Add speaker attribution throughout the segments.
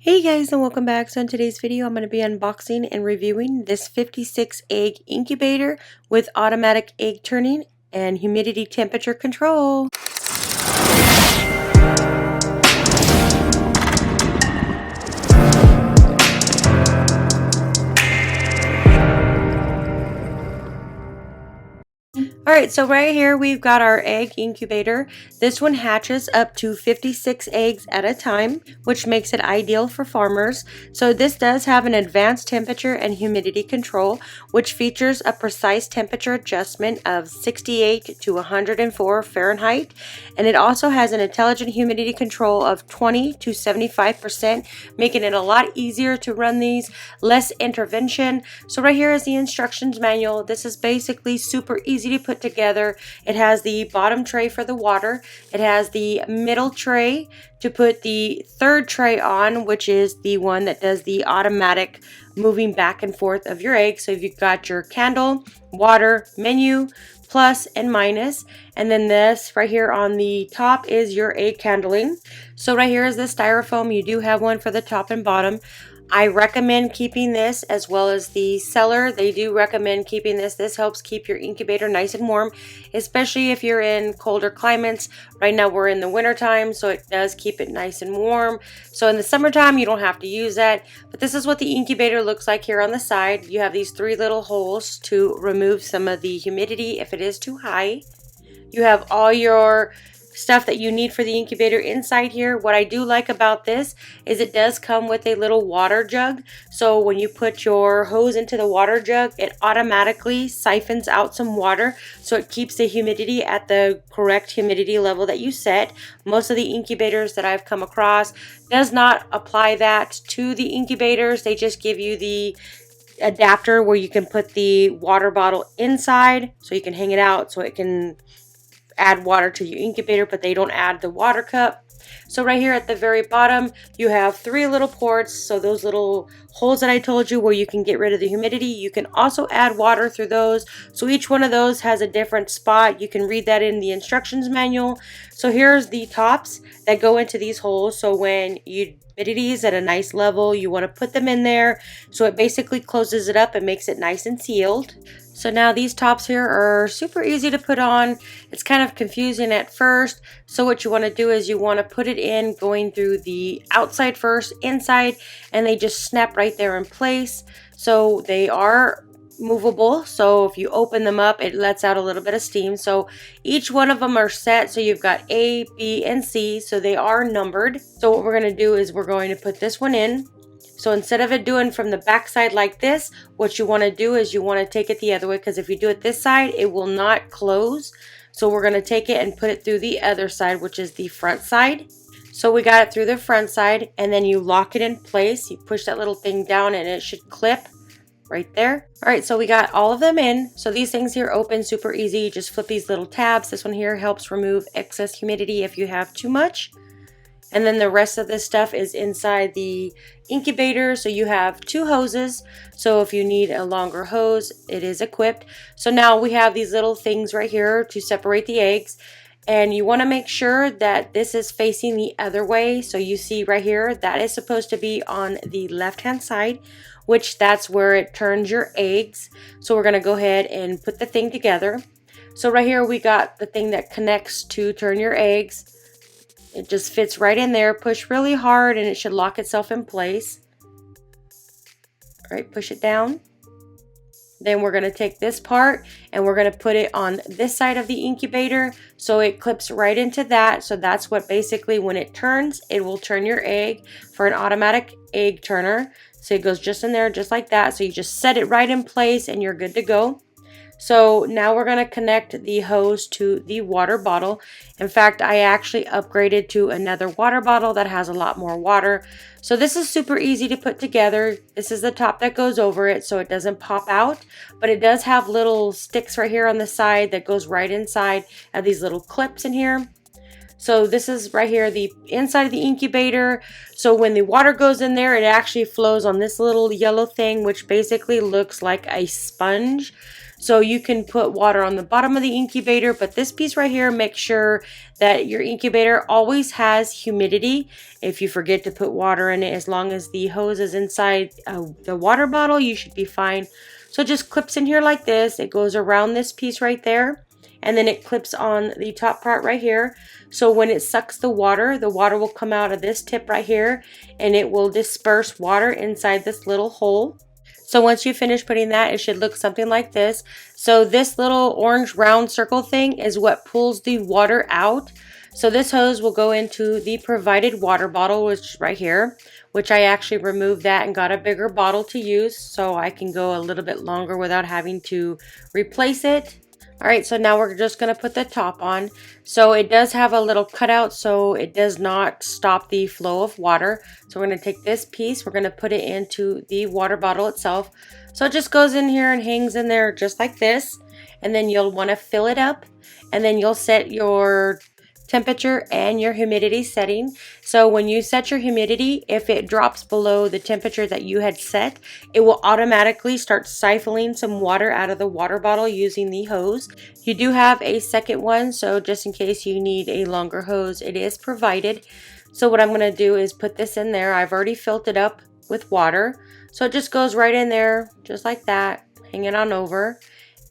Speaker 1: Hey guys, and welcome back. So in today's video I'm going to be unboxing and reviewing this 56 egg incubator with automatic egg turning and humidity temperature control. Alright, so right here we've got our egg incubator. This one hatches up to 56 eggs at a time, which makes it ideal for farmers. So this does have an advanced temperature and humidity control, which features a precise temperature adjustment of 68 to 104 Fahrenheit. And it also has an intelligent humidity control of 20 to 75%, making it a lot easier to run these, less intervention. So right here is the instructions manual. This is basically super easy to put together. It has the bottom tray for the water. It has the middle tray to put the third tray on, which is the one that does the automatic moving back and forth of your eggs. So you've got your candle, water, menu, plus and minus, and then this right here on the top is your egg candling. So right here is the styrofoam. You do have one for the top and bottom. I recommend keeping this, as well as the seller. They do recommend keeping this. This helps keep your incubator nice and warm, especially if you're in colder climates. Right now we're in the winter time, so it does keep it nice and warm. So in the summertime you don't have to use that, but this is what the incubator looks like here on the side. You have these three little holes to remove some of the humidity if it is too high. You have all your stuff that you need for the incubator inside here. What I do like about this is it does come with a little water jug. So when you put your hose into the water jug, it automatically siphons out some water, so it keeps the humidity at the correct humidity level that you set. Most of the incubators that I've come across does not apply that to the incubators. They just give you the adapter where you can put the water bottle inside, so you can hang it out so it can add water to your incubator, but they don't add the water cup. So right here at the very bottom you have three little ports, so those little holes that I told you where you can get rid of the humidity, you can also add water through those. So each one of those has a different spot. You can read that in the instructions manual. So here's the tops that go into these holes. So when humidity is at a nice level, you want to put them in there, so it basically closes it up and makes it nice and sealed. So now these tops here are super easy to put on. It's kind of confusing at first. So what you want to do is you want to put it in going through the outside first, inside, and they just snap right there in place. So they are movable. So if you open them up, it lets out a little bit of steam. So each one of them are set. So you've got A, B, and C. So they are numbered. So what we're going to do is we're going to put this one in. So instead of it doing from the back side like this, what you want to do is you want to take it the other way, because if you do it this side, it will not close. So we're going to take it and put it through the other side, which is the front side. So we got it through the front side, and then you lock it in place. You push that little thing down and it should clip right there. All right, so we got all of them in. So these things here open super easy. You just flip these little tabs. This one here helps remove excess humidity if you have too much. And then the rest of this stuff is inside the incubator. So you have two hoses. So if you need a longer hose, it is equipped. So now we have these little things right here to separate the eggs. And you want to make sure that this is facing the other way. So you see right here, that is supposed to be on the left-hand side, which that's where it turns your eggs. So we're going to go ahead and put the thing together. So right here, we got the thing that connects to turn your eggs. It just fits right in there. Push really hard and it should lock itself in place. All right, push it down. Then we're going to take this part and we're going to put it on this side of the incubator, so it clips right into that. So that's what basically, when it turns, it will turn your egg for an automatic egg turner. So it goes just in there just like that. So you just set it right in place and you're good to go. So now we're going to connect the hose to the water bottle. In fact, I actually upgraded to another water bottle that has a lot more water. So this is super easy to put together. This is the top that goes over it so it doesn't pop out, but it does have little sticks right here on the side that goes right inside of these little clips in here. So this is right here, the inside of the incubator. So when the water goes in there, it actually flows on this little yellow thing, which basically looks like a sponge. So you can put water on the bottom of the incubator, but this piece right here, make sure that your incubator always has humidity. If you forget to put water in it, as long as the hose is inside the water bottle, you should be fine. So it just clips in here like this. It goes around this piece right there, and then it clips on the top part right here. So when it sucks the water will come out of this tip right here, and it will disperse water inside this little hole. So once you finish putting that, it should look something like this. So this little orange round circle thing is what pulls the water out. So this hose will go into the provided water bottle, which is right here, which I actually removed that and got a bigger bottle to use so I can go a little bit longer without having to replace it. All right, so now we're just going to put the top on. So it does have a little cutout, so it does not stop the flow of water. So we're going to take this piece, we're going to put it into the water bottle itself. So it just goes in here and hangs in there just like this. And then you'll want to fill it up, and then you'll set your temperature and your humidity setting. So when you set your humidity, if it drops below the temperature that you had set, it will automatically start siphoning some water out of the water bottle using the hose. You do have a second one, so just in case you need a longer hose, it is provided. So what I'm going to do is put this in there. I've already filled it up with water, so it just goes right in there just like that, hanging on over.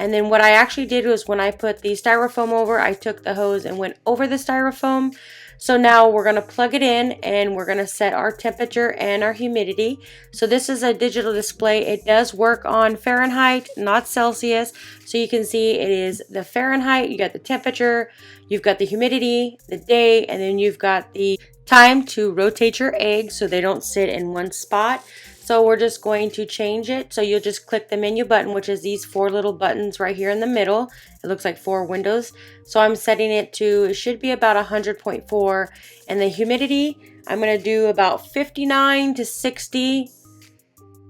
Speaker 1: And then what I actually did was when I put the styrofoam over, I took the hose and went over the styrofoam. So now we're going to plug it in and we're going to set our temperature and our humidity. So this is a digital display. It does work on Fahrenheit, not Celsius. So you can see it is the Fahrenheit, you got the temperature, you've got the humidity, the day, and then you've got the time to rotate your eggs so they don't sit in one spot. So we're just going to change it. So you'll just click the menu button, which is these four little buttons right here in the middle. It looks like 4 windows. So I'm setting it to, it should be about 100.4. And the humidity, I'm going to do about 59 to 60.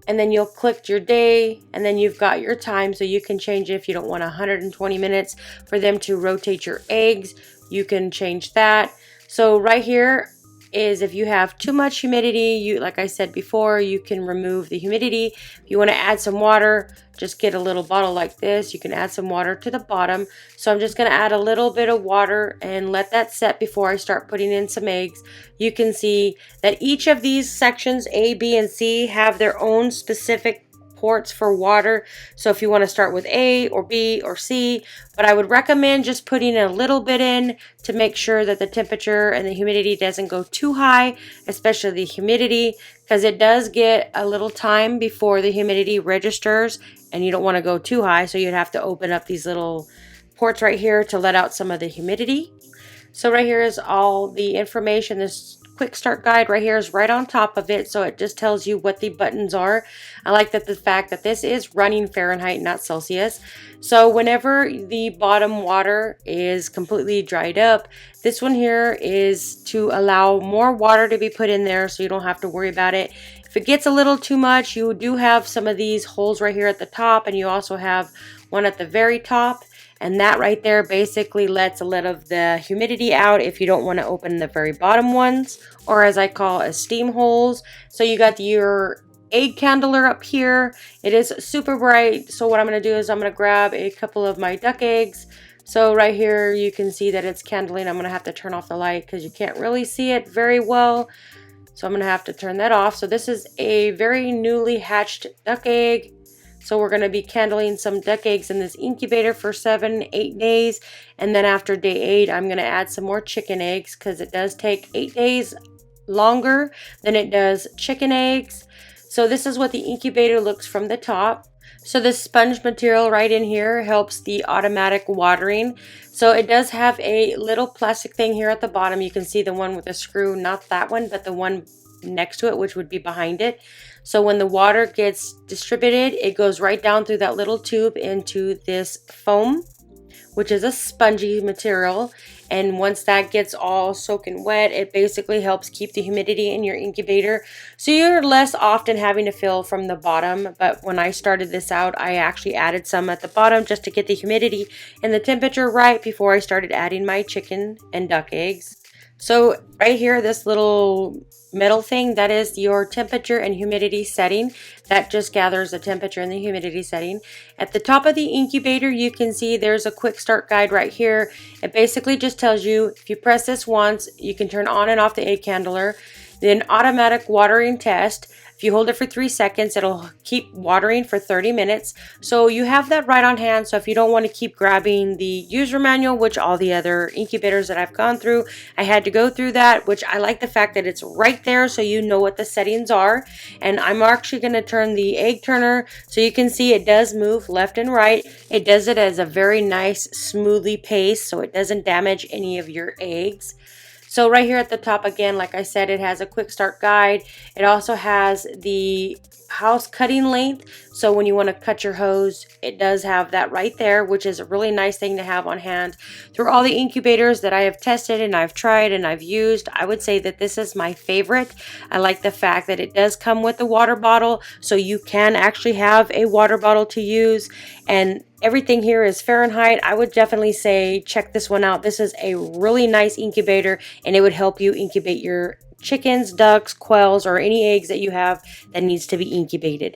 Speaker 1: And then you'll click your day, and then you've got your time. So you can change it if you don't want 120 minutes for them to rotate your eggs. You can change that. So right here is if you have too much humidity, like I said before, you can remove the humidity. If you want to add some water, just get a little bottle like this. You can add some water to the bottom. So I'm just going to add a little bit of water and let that set before I start putting in some eggs. You can see that each of these sections, A, B, and C, have their own specific ports for water. So if you want to start with A or B or C, but I would recommend just putting a little bit in to make sure that the temperature and the humidity doesn't go too high, especially the humidity, because it does get a little time before the humidity registers, and you don't want to go too high, so you'd have to open up these little ports right here to let out some of the humidity. So right here is all the information. This quick start guide right here is right on top of it, so it just tells you what the buttons are. I like that the fact that this is running Fahrenheit, not Celsius. So whenever the bottom water is completely dried up, this one here is to allow more water to be put in there so you don't have to worry about it. If it gets a little too much, you do have some of these holes right here at the top, and you also have one at the very top. And that right there basically lets a little of the humidity out if you don't want to open the very bottom ones, or as I call as steam holes. So you got your egg candler up here. It is super bright. So what I'm going to do is I'm going to grab a couple of my duck eggs. So right here you can see that it's candling. I'm going to have to turn off the light because you can't really see it very well. So I'm going to have to turn that off. So this is a very newly hatched duck egg. So we're going to be candling some duck eggs in this incubator for 7-8 days. And then after day 8, I'm going to add some more chicken eggs because it does take 8 days longer than it does chicken eggs. So this is what the incubator looks from the top. So this sponge material right in here helps the automatic watering. So it does have a little plastic thing here at the bottom. You can see the one with the screw, not that one, but the one next to it, which would be behind it. So when the water gets distributed, it goes right down through that little tube into this foam, which is a spongy material. And once that gets all soaking wet, it basically helps keep the humidity in your incubator. So you're less often having to fill from the bottom. But when I started this out, I actually added some at the bottom just to get the humidity and the temperature right before I started adding my chicken and duck eggs. So right here, this little metal thing, that is your temperature and humidity setting. That just gathers the temperature and the humidity setting. At the top of the incubator, you can see there's a quick start guide right here. It basically just tells you if you press this once, you can turn on and off the egg handler. Then automatic watering test. If you hold it for 3 seconds, it'll keep watering for 30 minutes. So you have that right on hand. So if you don't want to keep grabbing the user manual, which all the other incubators that I've gone through, I had to go through that, which I like the fact that it's right there so you know what the settings are. And I'm actually going to turn the egg turner so you can see it does move left and right. It does it as a very nice smoothly pace so it doesn't damage any of your eggs. So right here at the top, again, like I said, it has a quick start guide. It also has the house cutting length. So when you want to cut your hose, it does have that right there, which is a really nice thing to have on hand. Through all the incubators that I have tested and I've tried and I've used, I would say that this is my favorite. I like the fact that it does come with a water bottle, so you can actually have a water bottle to use. And everything here is Fahrenheit. I would definitely say check this one out. This is a really nice incubator, and it would help you incubate your chickens, ducks, quails, or any eggs that you have that needs to be incubated.